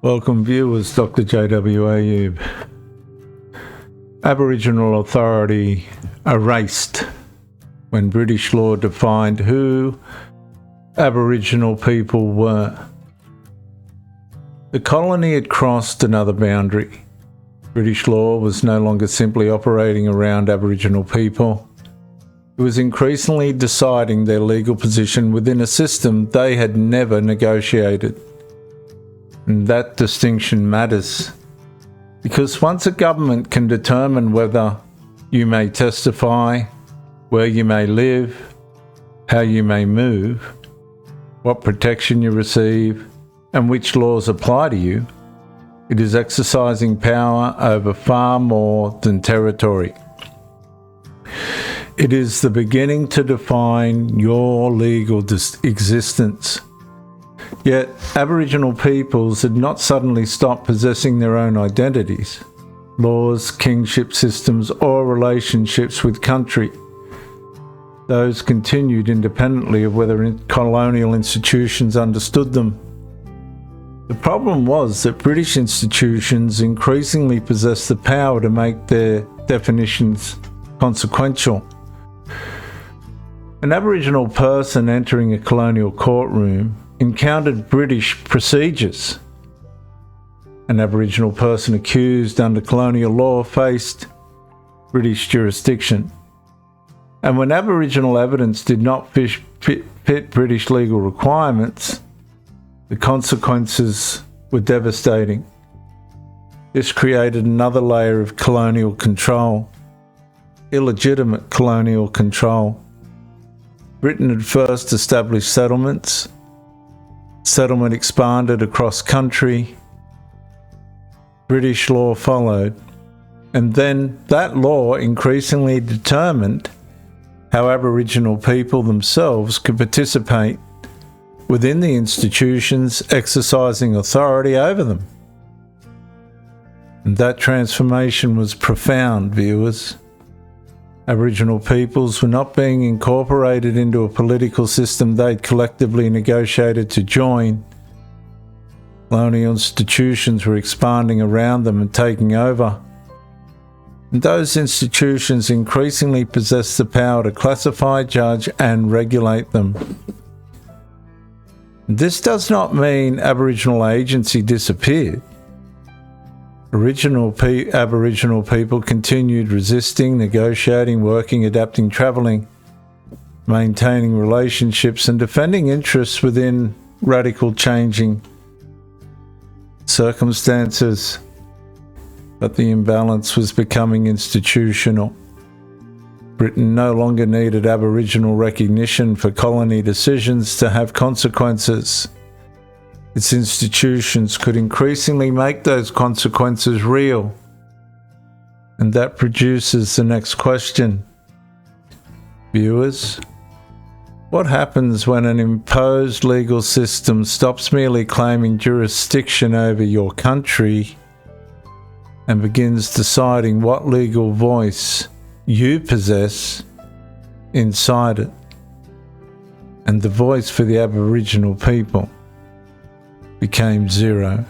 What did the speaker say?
Welcome viewers, Dr. J.W. Ayub. Aboriginal authority erased when British law defined who Aboriginal people were. The colony had crossed another boundary. British law was no longer simply operating around Aboriginal people. It was increasingly deciding their legal position within a system they had never negotiated. And that distinction matters, because once a government can determine whether you may testify, where you may live, how you may move, what protection you receive, and which laws apply to you, it is exercising power over far more than territory. It is the beginning to define your legal existence. Yet, Aboriginal peoples had not suddenly stopped possessing their own identities, laws, kinship systems, or relationships with country. Those continued independently of whether colonial institutions understood them. The problem was that British institutions increasingly possessed the power to make their definitions consequential. An Aboriginal person entering a colonial courtroom encountered British procedures. An Aboriginal person accused under colonial law faced British jurisdiction. And when Aboriginal evidence did not fit British legal requirements, the consequences were devastating. This created another layer of colonial control, illegitimate colonial control. Britain had first established settlements. Settlement expanded across country. British law followed. And then that law increasingly determined how Aboriginal people themselves could participate within the institutions exercising authority over them. And that transformation was profound, viewers. Aboriginal peoples were not being incorporated into a political system they'd collectively negotiated to join. Colonial institutions were expanding around them and taking over. And those institutions increasingly possessed the power to classify, judge, and regulate them. This does not mean Aboriginal agency disappeared. Aboriginal people continued resisting, negotiating, working, adapting, travelling, maintaining relationships and defending interests within radical changing circumstances. But the imbalance was becoming institutional. Britain no longer needed Aboriginal recognition for colony decisions to have consequences. Its institutions could increasingly make those consequences real. And that produces the next question. Viewers, what happens when an imposed legal system stops merely claiming jurisdiction over your country and begins deciding what legal voice you possess inside it? And the voice for the Aboriginal people became zero.